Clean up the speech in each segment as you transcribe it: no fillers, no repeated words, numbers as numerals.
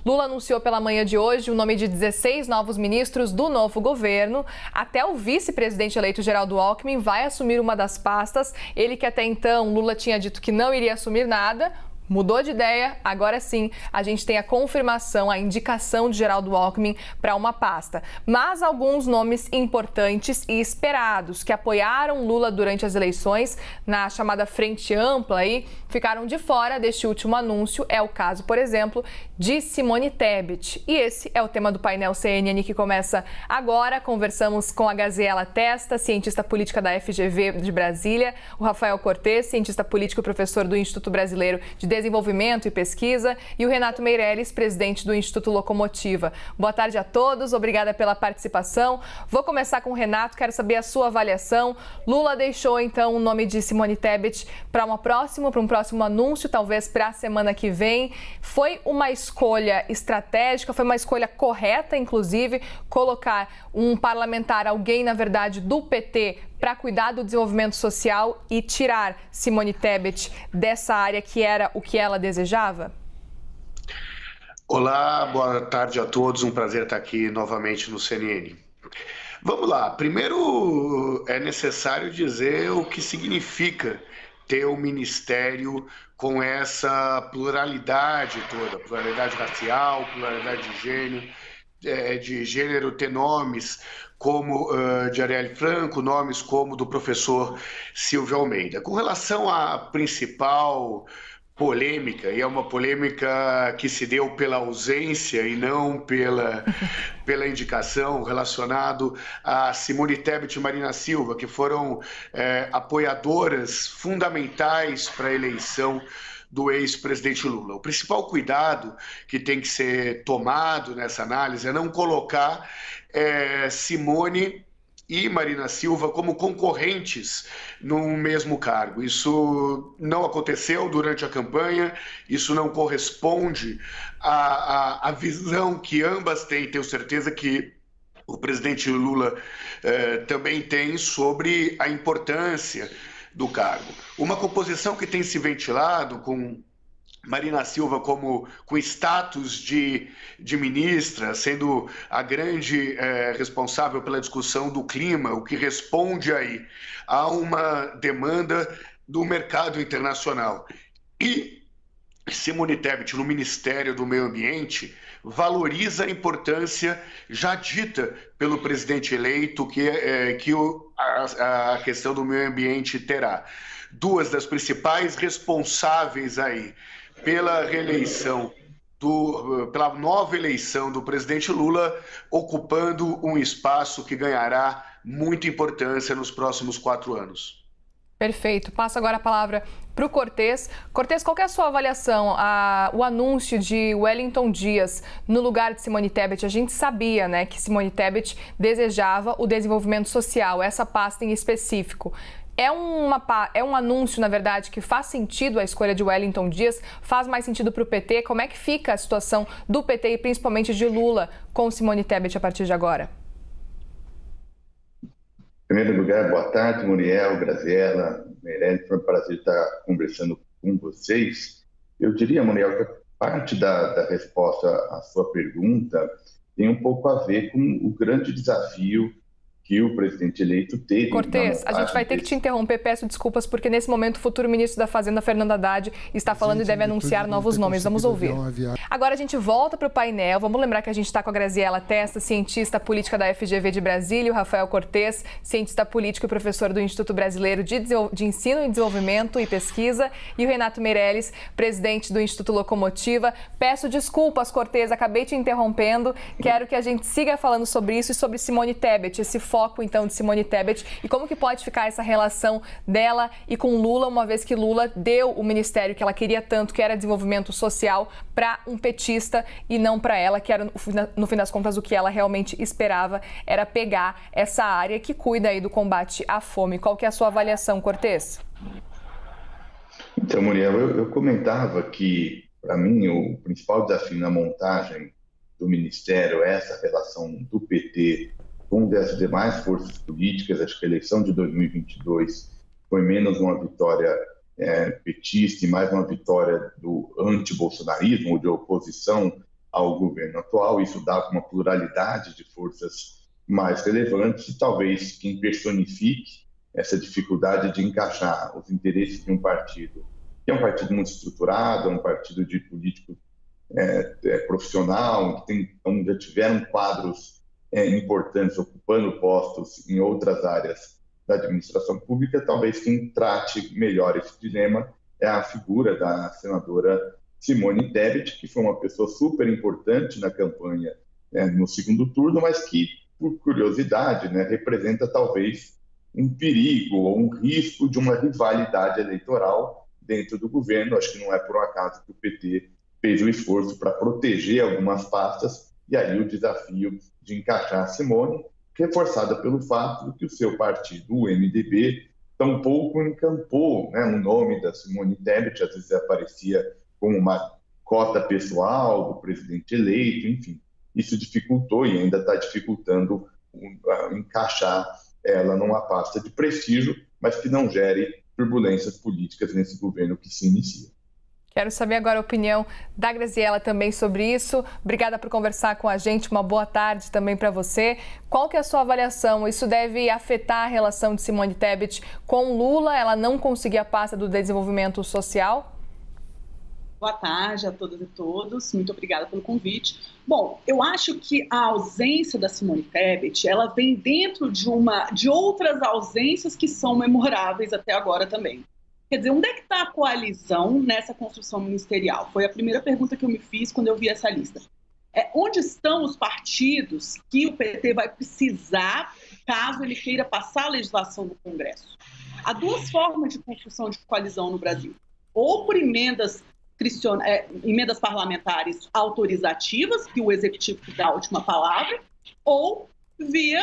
Lula anunciou pela manhã de hoje o nome de 16 novos ministros do novo governo. Até o vice-presidente eleito Geraldo Alckmin vai assumir uma das pastas. Ele que até então Lula tinha dito que não iria assumir nada. Mudou de ideia, agora sim a gente tem a confirmação, a indicação de Geraldo Alckmin para uma pasta. Mas alguns nomes importantes e esperados que apoiaram Lula durante as eleições na chamada Frente Ampla aí, ficaram de fora deste último anúncio. É o caso, por exemplo, de Simone Tebet. E esse é o tema do painel CNN que começa agora. Conversamos com a Graziela Testa, cientista política da FGV de Brasília, o Rafael Cortes, cientista político e professor do Instituto Brasileiro de Desenvolvimento e Pesquisa, e o Renato Meirelles, presidente do Instituto Locomotiva. Boa tarde a todos, obrigada pela participação. Vou começar com o Renato, quero saber a sua avaliação. Lula deixou então o nome de Simone Tebet para um próximo anúncio, talvez para a semana que vem. Foi uma escolha estratégica, foi uma escolha correta, inclusive, colocar um parlamentar, alguém, na verdade, do PT, para cuidar do desenvolvimento social e tirar Simone Tebet dessa área que era o que ela desejava? Olá, boa tarde a todos, um prazer estar aqui novamente no CNN. Vamos lá, primeiro é necessário dizer o que significa ter um ministério com essa pluralidade toda, pluralidade racial, pluralidade de gênero, ter nomes como de Arielle Franco, nomes como do professor Silvio Almeida. Com relação à principal polêmica, e é uma polêmica que se deu pela ausência e não pela indicação, relacionado a Simone Tebet e Marina Silva, que foram apoiadoras fundamentais para a eleição do ex-presidente Lula. O principal cuidado que tem que ser tomado nessa análise é não colocar Simone e Marina Silva como concorrentes no mesmo cargo. Isso não aconteceu durante a campanha, isso não corresponde à visão que ambas têm. Tenho certeza que o presidente Lula também tem sobre a importância do cargo. Uma composição que tem se ventilado com Marina Silva com status de ministra, sendo a grande responsável pela discussão do clima, o que responde aí a uma demanda do mercado internacional. E Simone Tebet, no Ministério do Meio Ambiente, valoriza a importância já dita pelo presidente eleito que a questão do meio ambiente terá. Duas das principais responsáveis aí pela pela nova eleição do presidente Lula, ocupando um espaço que ganhará muita importância nos próximos 4 anos. Perfeito. Passo agora a palavra para o Cortes. Cortes, qual que é a sua avaliação? O anúncio de Wellington Dias no lugar de Simone Tebet, a gente sabia, né, que Simone Tebet desejava o desenvolvimento social, essa pasta em específico. É um anúncio, na verdade, que faz sentido a escolha de Wellington Dias, faz mais sentido para o PT? Como é que fica a situação do PT e principalmente de Lula com Simone Tebet a partir de agora? Em primeiro lugar, boa tarde, Muriel, Graziela, Meirelles, foi um prazer estar conversando com vocês. Eu diria, Muriel, que parte da resposta à sua pergunta tem um pouco a ver com o grande desafio que o presidente eleito teve. Cortes, a gente vai ter que te interromper, peço desculpas, porque nesse momento o futuro ministro da Fazenda, Fernando Haddad, está falando e deve anunciar novos nomes. Vamos ouvir. Agora a gente volta para o painel. Vamos lembrar que a gente está com a Graziela Testa, cientista política da FGV de Brasília, o Rafael Cortes, cientista político e professor do Instituto Brasileiro de Ensino e Desenvolvimento e Pesquisa, e o Renato Meirelles, presidente do Instituto Locomotiva. Peço desculpas, Cortes, acabei te interrompendo. Quero que a gente siga falando sobre isso e sobre Simone Tebet, esse foco, então, de Simone Tebet e como que pode ficar essa relação dela e com Lula, uma vez que Lula deu o ministério que ela queria tanto, que era desenvolvimento social, para um petista e não para ela, que era, no fim das contas, o que ela realmente esperava era pegar essa área que cuida aí do combate à fome. Qual que é a sua avaliação, Cortes? Então, Muriel, eu comentava que, para mim, o principal desafio na montagem do ministério é essa relação do PT com das demais forças políticas. Acho que a eleição de 2022 foi menos uma vitória petista e mais uma vitória do anti-bolsonarismo, ou de oposição ao governo atual. Isso dava uma pluralidade de forças mais relevantes e talvez quem personifique essa dificuldade de encaixar os interesses de um partido, que é um partido muito estruturado, é um partido de político profissional, onde já tiveram quadros importantes ocupando postos em outras áreas da administração pública. Talvez quem trate melhor esse dilema é a figura da senadora Simone Tebet, que foi uma pessoa super importante na campanha no segundo turno, mas que, por curiosidade, representa talvez um perigo ou um risco de uma rivalidade eleitoral dentro do governo. Acho que não é por um acaso que o PT fez o esforço para proteger algumas pastas, e aí o desafio de encaixar a Simone, reforçada pelo fato de que o seu partido, o MDB, tampouco encampou o nome da Simone Tebet. Às vezes aparecia como uma cota pessoal do presidente eleito, enfim. Isso dificultou e ainda está dificultando encaixar ela numa pasta de prestígio, mas que não gere turbulências políticas nesse governo que se inicia. Quero saber agora a opinião da Graziella também sobre isso. Obrigada por conversar com a gente, uma boa tarde também para você. Qual que é a sua avaliação? Isso deve afetar a relação de Simone Tebet com Lula? Ela não conseguir a pasta do desenvolvimento social? Boa tarde a todas e todos, muito obrigada pelo convite. Bom, eu acho que a ausência da Simone Tebet, ela vem dentro de outras ausências que são memoráveis até agora também. Quer dizer, onde é que está a coalizão nessa construção ministerial? Foi a primeira pergunta que eu me fiz quando eu vi essa lista. Onde estão os partidos que o PT vai precisar caso ele queira passar a legislação no Congresso? Há duas formas de construção de coalizão no Brasil. Ou por emendas parlamentares autorizativas, que o executivo dá a última palavra, ou via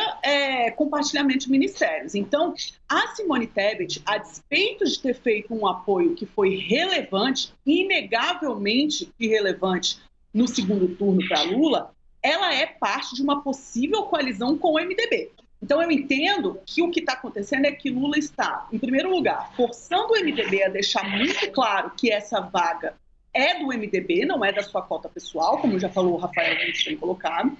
compartilhamento de ministérios. Então, a Simone Tebet, a despeito de ter feito um apoio que foi relevante, inegavelmente irrelevante no segundo turno para Lula, ela é parte de uma possível coalizão com o MDB. Então, eu entendo que o que está acontecendo é que Lula está, em primeiro lugar, forçando o MDB a deixar muito claro que essa vaga é do MDB, não é da sua cota pessoal, como já falou o Rafael, muito bem colocado.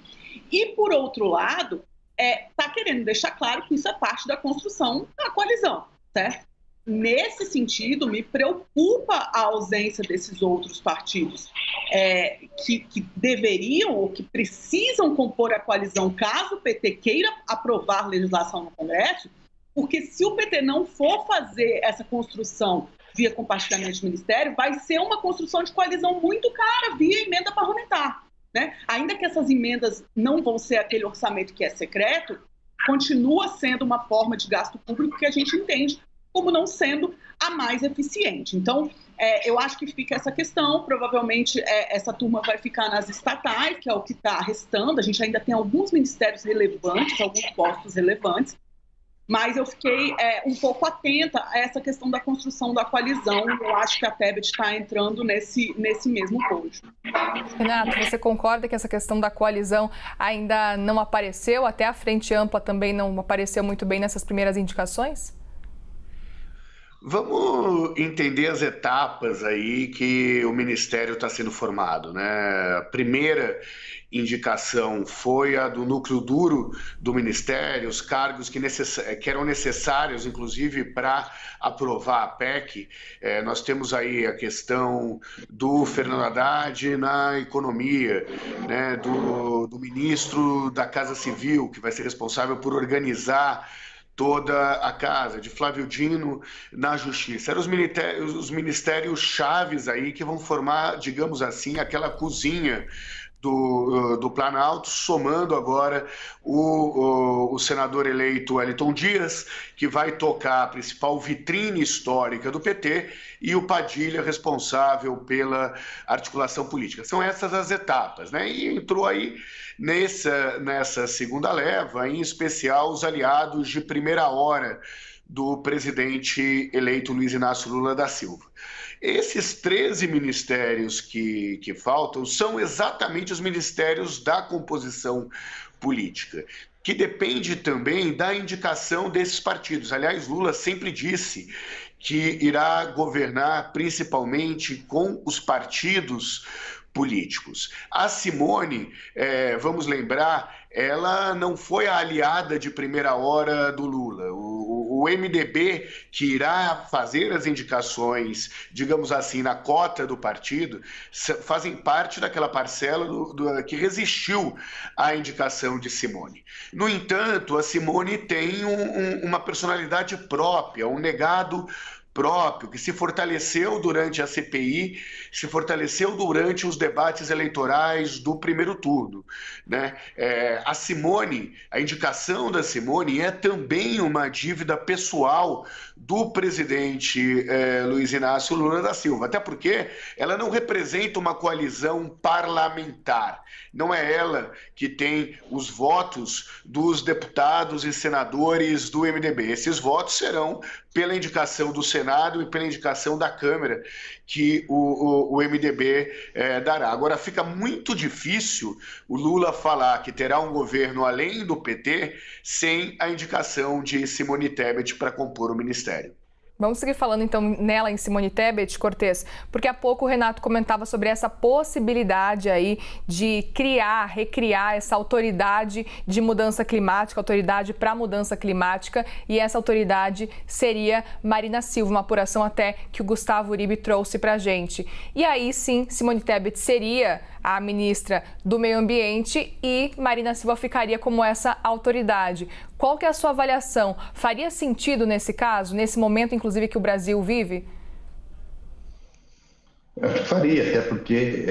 E, por outro lado, está querendo deixar claro que isso é parte da construção da coalizão, certo? Nesse sentido, me preocupa a ausência desses outros partidos que deveriam ou que precisam compor a coalizão caso o PT queira aprovar legislação no Congresso, porque se o PT não for fazer essa construção via compartilhamento de ministério, vai ser uma construção de coalizão muito cara via emenda parlamentar. Ainda que essas emendas não vão ser aquele orçamento que é secreto, continua sendo uma forma de gasto público que a gente entende como não sendo a mais eficiente. Então, eu acho que fica essa questão. Provavelmente essa turma vai ficar nas estatais, que é o que está restando. A gente ainda tem alguns ministérios relevantes, alguns postos relevantes, mas eu fiquei um pouco atenta a essa questão da construção da coalizão. Eu acho que a Tebet está entrando nesse mesmo bojo. Renato, você concorda que essa questão da coalizão ainda não apareceu? Até a Frente Ampla também não apareceu muito bem nessas primeiras indicações? Vamos entender as etapas aí que o Ministério está sendo formado, A primeira indicação foi a do núcleo duro do Ministério, os cargos que eram necessários, inclusive, para aprovar a PEC. Nós temos aí a questão do Fernando Haddad na economia, do ministro da Casa Civil, que vai ser responsável por organizar toda a casa, de Flávio Dino na Justiça. Eram os ministérios chaves aí que vão formar, digamos assim, aquela cozinha do Planalto, somando agora o senador eleito Wellington Dias, que vai tocar a principal vitrine histórica do PT, e o Padilha, responsável pela articulação política. São essas as etapas, E entrou aí nessa segunda leva, em especial os aliados de primeira hora do presidente eleito Luiz Inácio Lula da Silva. Esses 13 ministérios que faltam são exatamente os ministérios da composição política, que depende também da indicação desses partidos. Aliás, Lula sempre disse que irá governar principalmente com os partidos políticos. A Simone, vamos lembrar, ela não foi a aliada de primeira hora do Lula. O MDB, que irá fazer as indicações, digamos assim, na cota do partido, fazem parte daquela parcela que resistiu à indicação de Simone. No entanto, a Simone tem uma personalidade própria, um legado próprio, que se fortaleceu durante a CPI, se fortaleceu durante os debates eleitorais do primeiro turno, né? A indicação da Simone é também uma dívida pessoal do presidente Luiz Inácio Lula da Silva, até porque ela não representa uma coalizão parlamentar, não é ela que tem os votos dos deputados e senadores do MDB. Esses votos serão pela indicação do Senado e pela indicação da Câmara que o MDB dará. Agora, fica muito difícil o Lula falar que terá um governo além do PT sem a indicação de Simone Tebet para compor o ministério. Vamos seguir falando então nela, em Simone Tebet, Cortez, porque há pouco o Renato comentava sobre essa possibilidade aí de recriar essa autoridade de mudança climática, autoridade para mudança climática, e essa autoridade seria Marina Silva, uma apuração até que o Gustavo Uribe trouxe para a gente. E aí sim, Simone Tebet seria a ministra do Meio Ambiente e Marina Silva ficaria como essa autoridade. Qual que é a sua avaliação? Faria sentido nesse caso, nesse momento, inclusive, que o Brasil vive? Faria, até porque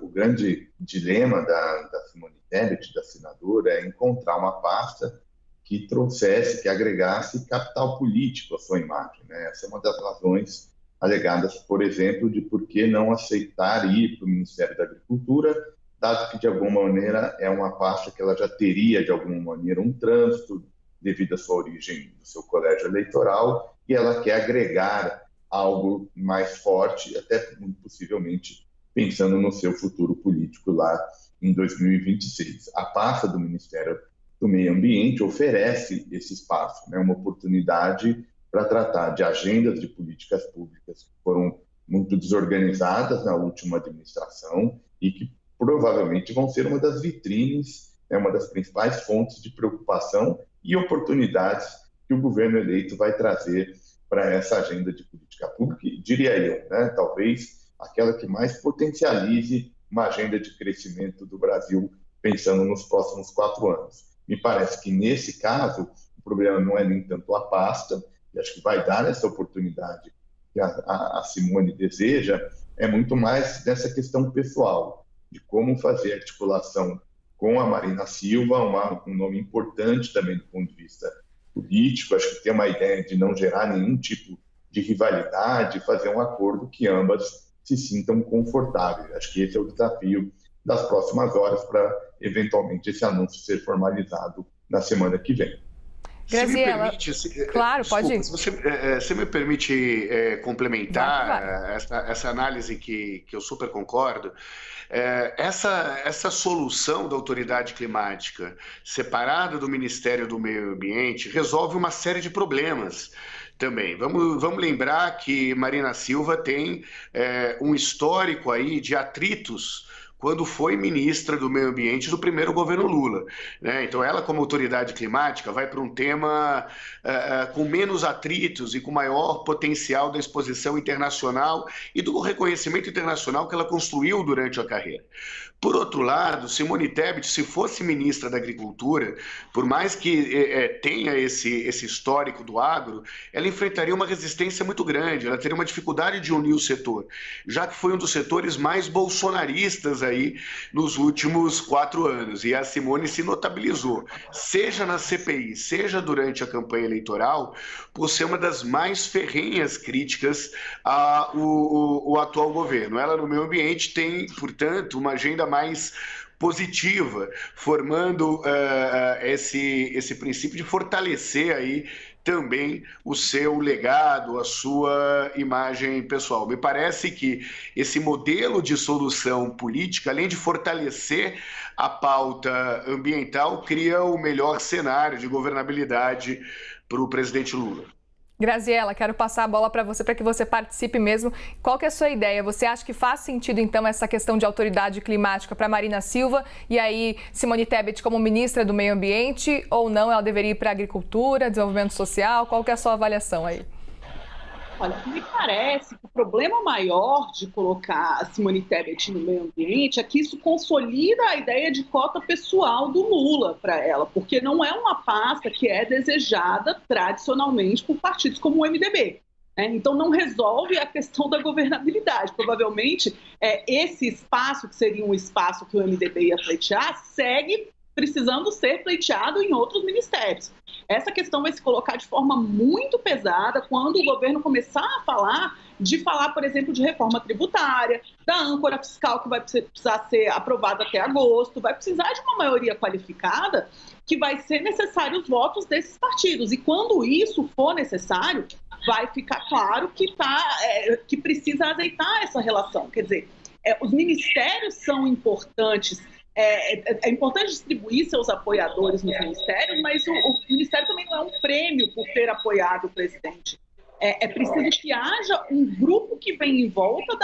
o grande dilema da Simone Tebet, da senadora, é encontrar uma pasta que trouxesse, que agregasse capital político à sua imagem, né? Essa é uma das razões alegadas, por exemplo, de por que não aceitar ir para o Ministério da Agricultura, dado que, de alguma maneira, é uma pasta que ela já teria, de alguma maneira, um trânsito devido à sua origem do seu colégio eleitoral, e ela quer agregar algo mais forte, até possivelmente pensando no seu futuro político lá em 2026. A pasta do Ministério do Meio Ambiente oferece esse espaço, né, uma oportunidade para tratar de agendas de políticas públicas que foram muito desorganizadas na última administração e que provavelmente vão ser uma das vitrines, uma das principais fontes de preocupação e oportunidades que o governo eleito vai trazer para essa agenda de política pública, e, diria eu, né, talvez aquela que mais potencialize uma agenda de crescimento do Brasil pensando nos próximos 4 anos. Me parece que, nesse caso, o problema não é nem tanto a pasta, e acho que vai dar essa oportunidade que a Simone deseja, é muito mais dessa questão pessoal, de como fazer articulação com a Marina Silva, um nome importante também do ponto de vista político. Acho que tem uma ideia de não gerar nenhum tipo de rivalidade, fazer um acordo que ambas se sintam confortáveis. Acho que esse é o desafio das próximas horas para, eventualmente, esse anúncio ser formalizado na semana que vem. Graziela, claro, pode ir. Você me permite complementar essa análise que eu super concordo? Essa solução da autoridade climática separada do Ministério do Meio Ambiente resolve uma série de problemas também. Vamos lembrar que Marina Silva tem um histórico aí de atritos quando foi ministra do Meio Ambiente do primeiro governo Lula, né? Então, ela, como autoridade climática, vai para um tema com menos atritos e com maior potencial da exposição internacional e do reconhecimento internacional que ela construiu durante a carreira. Por outro lado, Simone Tebet, se fosse ministra da Agricultura, por mais que tenha esse histórico do agro, ela enfrentaria uma resistência muito grande, ela teria uma dificuldade de unir o setor, já que foi um dos setores mais bolsonaristas aí nos últimos 4 anos, e a Simone se notabilizou, seja na CPI, seja durante a campanha eleitoral, por ser uma das mais ferrenhas críticas ao atual governo. Ela, no meio ambiente, tem, portanto, uma agenda mais positiva, formando esse princípio de fortalecer aí também o seu legado, a sua imagem pessoal. Me parece que esse modelo de solução política, além de fortalecer a pauta ambiental, cria o melhor cenário de governabilidade para o presidente Lula. Graziela, quero passar a bola para você, para que você participe mesmo. Qual que é a sua ideia? Você acha que faz sentido, então, essa questão de autoridade climática para Marina Silva e aí Simone Tebet como ministra do Meio Ambiente ou não? Ela deveria ir para a agricultura, desenvolvimento social? Qual que é a sua avaliação aí? Olha, me parece que o problema maior de colocar a Simone Tebet no meio ambiente é que isso consolida a ideia de cota pessoal do Lula para ela, porque não é uma pasta que é desejada tradicionalmente por partidos como o MDB. Né? Então não resolve a questão da governabilidade. Provavelmente esse espaço, que seria um espaço que o MDB ia pleitear, segue precisando ser pleiteado em outros ministérios. Essa questão vai se colocar de forma muito pesada quando o governo começar a falar, por exemplo, de reforma tributária, da âncora fiscal que vai precisar ser aprovada até agosto, vai precisar de uma maioria qualificada que vai ser necessário os votos desses partidos. E quando isso for necessário, vai ficar claro que precisa azeitar essa relação. Quer dizer, os ministérios são importantes. É importante distribuir seus apoiadores nos ministérios, mas o ministério também não é um prêmio por ter apoiado o presidente. É preciso que haja um grupo que vem em volta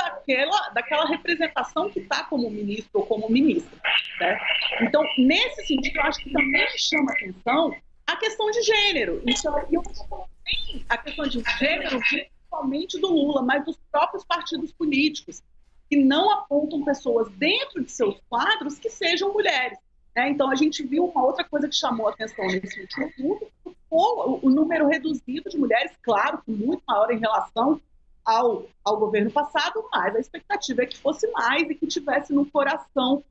daquela representação que está como ministro ou como ministra. Certo? Então, nesse sentido, eu acho que também chama atenção a questão de gênero. Então, eu não estou falando nem a questão de gênero, principalmente do Lula, mas dos próprios partidos políticos, que não apontam pessoas dentro de seus quadros que sejam mulheres. Né? Então, a gente viu uma outra coisa que chamou a atenção nesse último turno, o número reduzido de mulheres, claro, que muito maior em relação ao governo passado, mas a expectativa é que fosse mais e que tivesse no coração,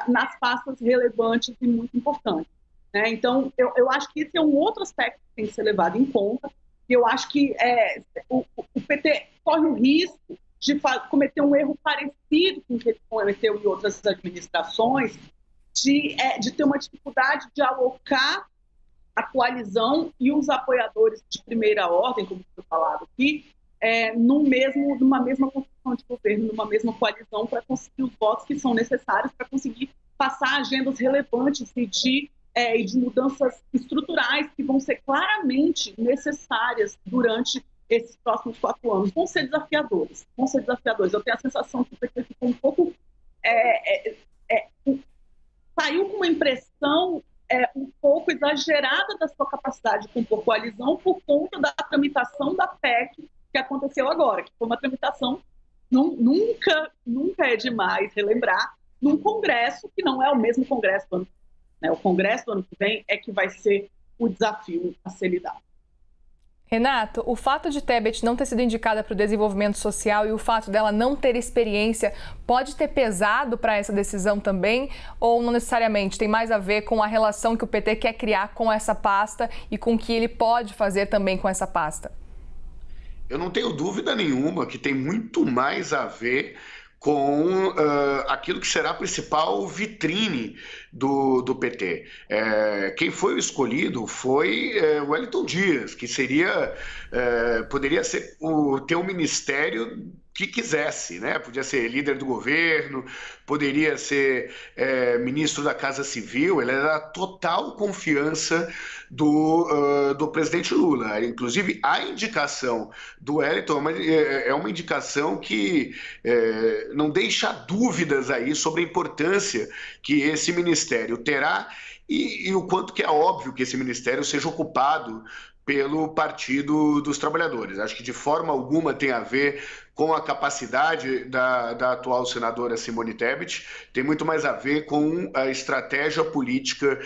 nas pastas relevantes e muito importantes. Né? Então, eu acho que esse é um outro aspecto que tem que ser levado em conta, e eu acho que o PT corre o risco de cometer um erro parecido com o que ele cometeu em outras administrações, de ter uma dificuldade de alocar a coalizão e os apoiadores de primeira ordem, como foi falado aqui, numa mesma construção de governo, numa mesma coalizão, para conseguir os votos que são necessários para conseguir passar agendas relevantes e de mudanças estruturais que vão ser claramente necessárias durante esses próximos 4 anos. Vão ser desafiadores. Eu tenho a sensação que o PT ficou um pouco... saiu com uma impressão um pouco exagerada da sua capacidade de compor coalizão por conta da tramitação da PEC que aconteceu agora, que foi uma tramitação, nunca é demais relembrar, num Congresso que não é o mesmo Congresso do ano que vem. Né? O Congresso do ano que vem é que vai ser o desafio a ser lidado. Renato, o fato de Tebet não ter sido indicada para o desenvolvimento social e o fato dela não ter experiência pode ter pesado para essa decisão também? Ou não necessariamente? Tem mais a ver com a relação que o PT quer criar com essa pasta e com o que ele pode fazer também com essa pasta? Eu não tenho dúvida nenhuma que tem muito mais a ver com aquilo que será a principal vitrine do PT. Quem foi o escolhido foi o Wellington Dias, que poderia ter um ministério que quisesse, né? Podia ser líder do governo, poderia ser ministro da Casa Civil, ele era da total confiança do presidente Lula. Inclusive, a indicação do Wellington é uma indicação que não deixa dúvidas aí sobre a importância que esse ministério terá e o quanto que é óbvio que esse ministério seja ocupado pelo Partido dos Trabalhadores. Acho que de forma alguma tem a ver com a capacidade da atual senadora Simone Tebet, tem muito mais a ver com a estratégia política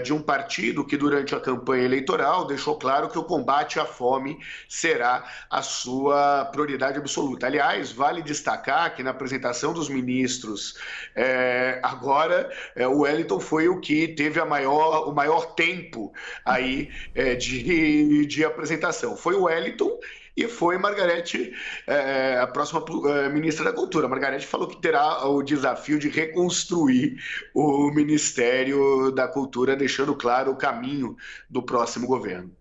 de um partido que durante a campanha eleitoral deixou claro que o combate à fome será a sua prioridade absoluta. Aliás, vale destacar que na apresentação dos ministros agora, o Wellington foi o que teve o maior tempo aí de apresentação. Foi o Wellington e foi Margarete, a próxima ministra da Cultura. Margarete falou que terá o desafio de reconstruir o Ministério da Cultura, deixando claro o caminho do próximo governo.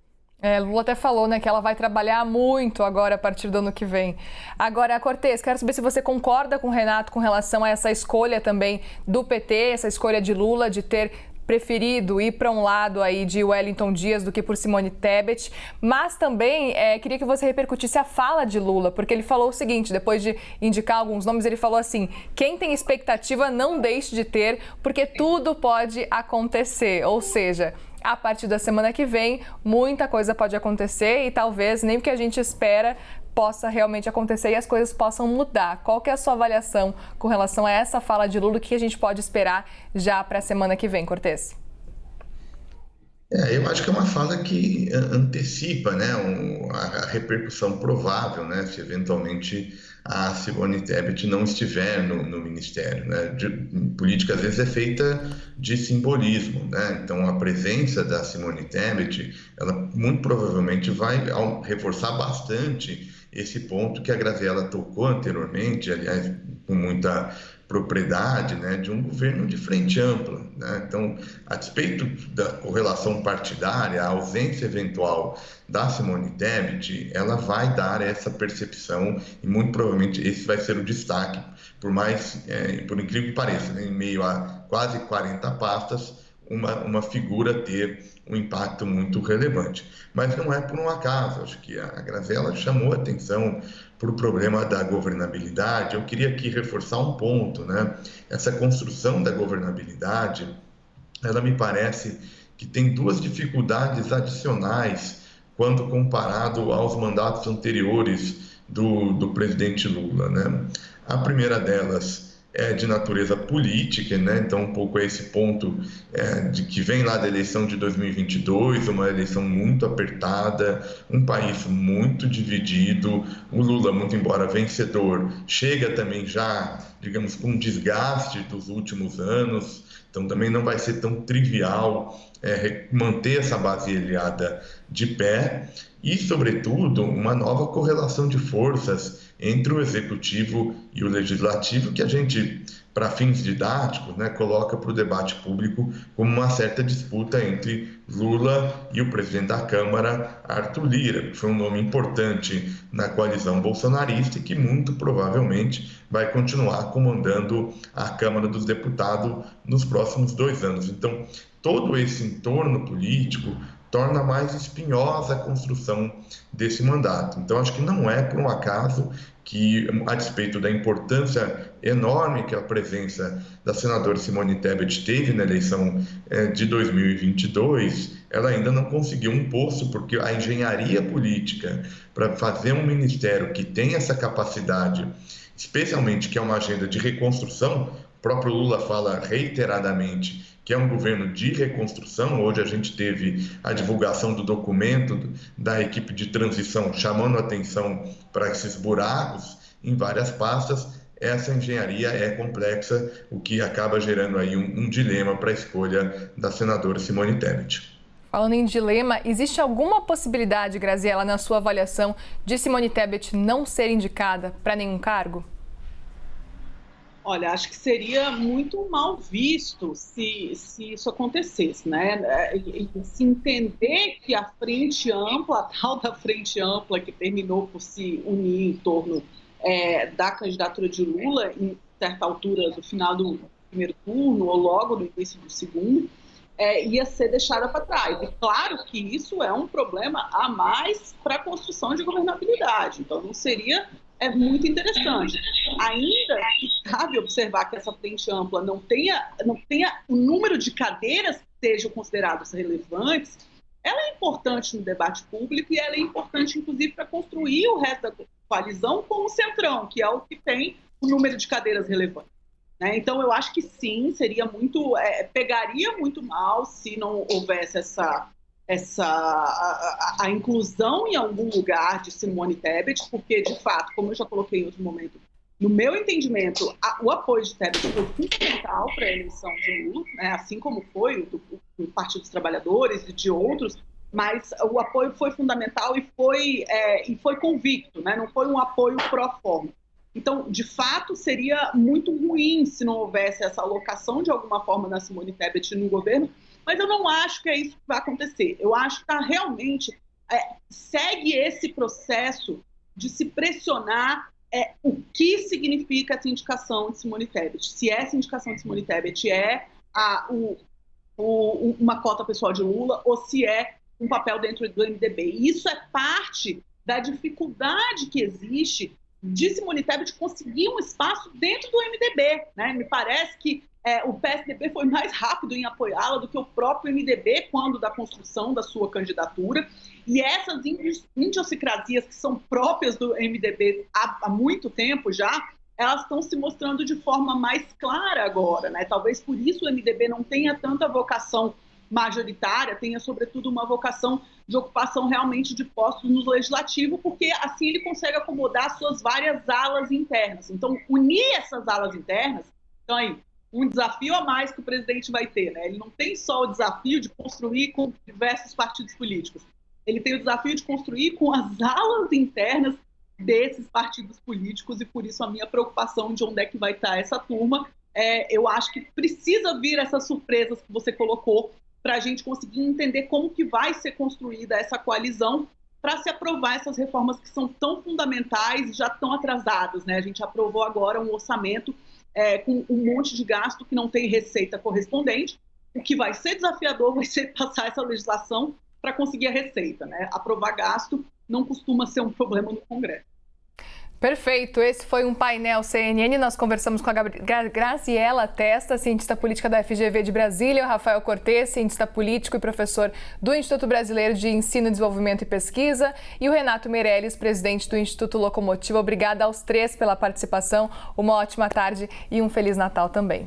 Lula até falou, né, que ela vai trabalhar muito agora a partir do ano que vem. Agora, Cortez, quero saber se você concorda com o Renato com relação a essa escolha também do PT, essa escolha de Lula de ter preferido ir para um lado aí de Wellington Dias do que por Simone Tebet, mas também queria que você repercutisse a fala de Lula, porque ele falou o seguinte, depois de indicar alguns nomes, ele falou assim: quem tem expectativa não deixe de ter, porque tudo pode acontecer, ou seja, a partir da semana que vem, muita coisa pode acontecer e talvez nem o que a gente espera possa realmente acontecer e as coisas possam mudar. Qual que é a sua avaliação com relação a essa fala de Lula? O que a gente pode esperar já para a semana que vem, Cortes? Eu acho que é uma fala que antecipa, né, a repercussão provável, né, se eventualmente a Simone Tebet não estiver no ministério, né? Política às vezes é feita de simbolismo, né? Então a presença da Simone Tebet, ela muito provavelmente vai reforçar bastante esse ponto que a Graziella tocou anteriormente, aliás, com muita propriedade, né, de um governo de frente ampla, né? Então, a despeito da correlação partidária, a ausência eventual da Simone Tebet, ela vai dar essa percepção e muito provavelmente esse vai ser o destaque, por incrível que pareça, né, em meio a quase 40 pastas, uma figura ter um impacto muito relevante. Mas não é por um acaso, acho que a Graziella chamou a atenção para o problema da governabilidade. Eu queria aqui reforçar um ponto, né? Essa construção da governabilidade, ela me parece que tem duas dificuldades adicionais quando comparado aos mandatos anteriores do presidente Lula, né? A primeira delas é de natureza política, né? Então um pouco é esse ponto de que vem lá da eleição de 2022, uma eleição muito apertada, um país muito dividido, o Lula, muito embora vencedor, chega também já, digamos, com um desgaste dos últimos anos, então também não vai ser tão trivial manter essa base aliada de pé e, sobretudo, uma nova correlação de forças entre o executivo e o legislativo, que a gente, para fins didáticos, né, coloca para o debate público como uma certa disputa entre Lula e o presidente da Câmara, Arthur Lira, que foi um nome importante na coalizão bolsonarista e que muito provavelmente vai continuar comandando a Câmara dos Deputados nos próximos 2 anos. Então, todo esse entorno político torna mais espinhosa a construção desse mandato. Então, acho que não é por um acaso que, a despeito da importância enorme que a presença da senadora Simone Tebet teve na eleição de 2022, ela ainda não conseguiu um posto, porque a engenharia política para fazer um ministério que tem essa capacidade, especialmente que é uma agenda de reconstrução, o próprio Lula fala reiteradamente que é um governo de reconstrução. Hoje a gente teve a divulgação do documento da equipe de transição chamando a atenção para esses buracos em várias pastas. Essa engenharia é complexa, o que acaba gerando aí um dilema para a escolha da senadora Simone Tebet. Falando em dilema, existe alguma possibilidade, Graziella, na sua avaliação, de Simone Tebet não ser indicada para nenhum cargo? Olha, acho que seria muito mal visto se isso acontecesse, né? E se entender que a frente ampla, a tal da frente ampla que terminou por se unir em torno da candidatura de Lula, em certa altura do final do primeiro turno ou logo no início do segundo, ia ser deixada para trás. E claro que isso é um problema a mais para a construção de governabilidade, então não seria muito interessante. Ainda que cabe observar que essa frente ampla não tenha o número de cadeiras que sejam consideradas relevantes, ela é importante no debate público e ela é importante, inclusive, para construir o resto da coalizão com o Centrão, que é o que tem o número de cadeiras relevantes, né? Então, eu acho que sim, seria pegaria muito mal se não houvesse a inclusão em algum lugar de Simone Tebet, porque, de fato, como eu já coloquei em outro momento, no meu entendimento, o apoio de Tebet foi fundamental para a eleição de Lula, né? Assim como foi do Partido dos Trabalhadores e de outros, mas o apoio foi fundamental e foi convicto, né? Não foi um apoio pró forma. Então, de fato, seria muito ruim se não houvesse essa alocação de alguma forma da Simone Tebet no governo, mas eu não acho que é isso que vai acontecer. Eu acho que realmente segue esse processo de se pressionar o que significa essa indicação de Simone Tebet. Se essa indicação de Simone Tebet é uma cota pessoal de Lula ou se é um papel dentro do MDB. E isso é parte da dificuldade que existe de Simone Tebet conseguir um espaço dentro do MDB, né? Me parece que o PSDB foi mais rápido em apoiá-la do que o próprio MDB quando da construção da sua candidatura. E essas idiosincrasias que são próprias do MDB há muito tempo já, elas estão se mostrando de forma mais clara agora, né? Talvez por isso o MDB não tenha tanta vocação majoritária, tenha sobretudo uma vocação de ocupação realmente de postos no legislativo, porque assim ele consegue acomodar suas várias alas internas. Então, unir essas alas internas, então aí, um desafio a mais que o presidente vai ter, né? Ele não tem só o desafio de construir com diversos partidos políticos, ele tem o desafio de construir com as alas internas desses partidos políticos, e por isso a minha preocupação de onde é que vai estar essa turma. Eu acho que precisa vir essas surpresas que você colocou para a gente conseguir entender como que vai ser construída essa coalizão para se aprovar essas reformas que são tão fundamentais e já tão atrasadas, né? A gente aprovou agora um orçamento com um monte de gasto que não tem receita correspondente. O que vai ser desafiador vai ser passar essa legislação para conseguir a receita, né? Aprovar gasto não costuma ser um problema no Congresso. Perfeito, esse foi um painel CNN, nós conversamos com a Graziela Testa, cientista política da FGV de Brasília, o Rafael Cortes, cientista político e professor do Instituto Brasileiro de Ensino, Desenvolvimento e Pesquisa, e o Renato Meirelles, presidente do Instituto Locomotiva. Obrigada aos três pela participação, uma ótima tarde e um Feliz Natal também.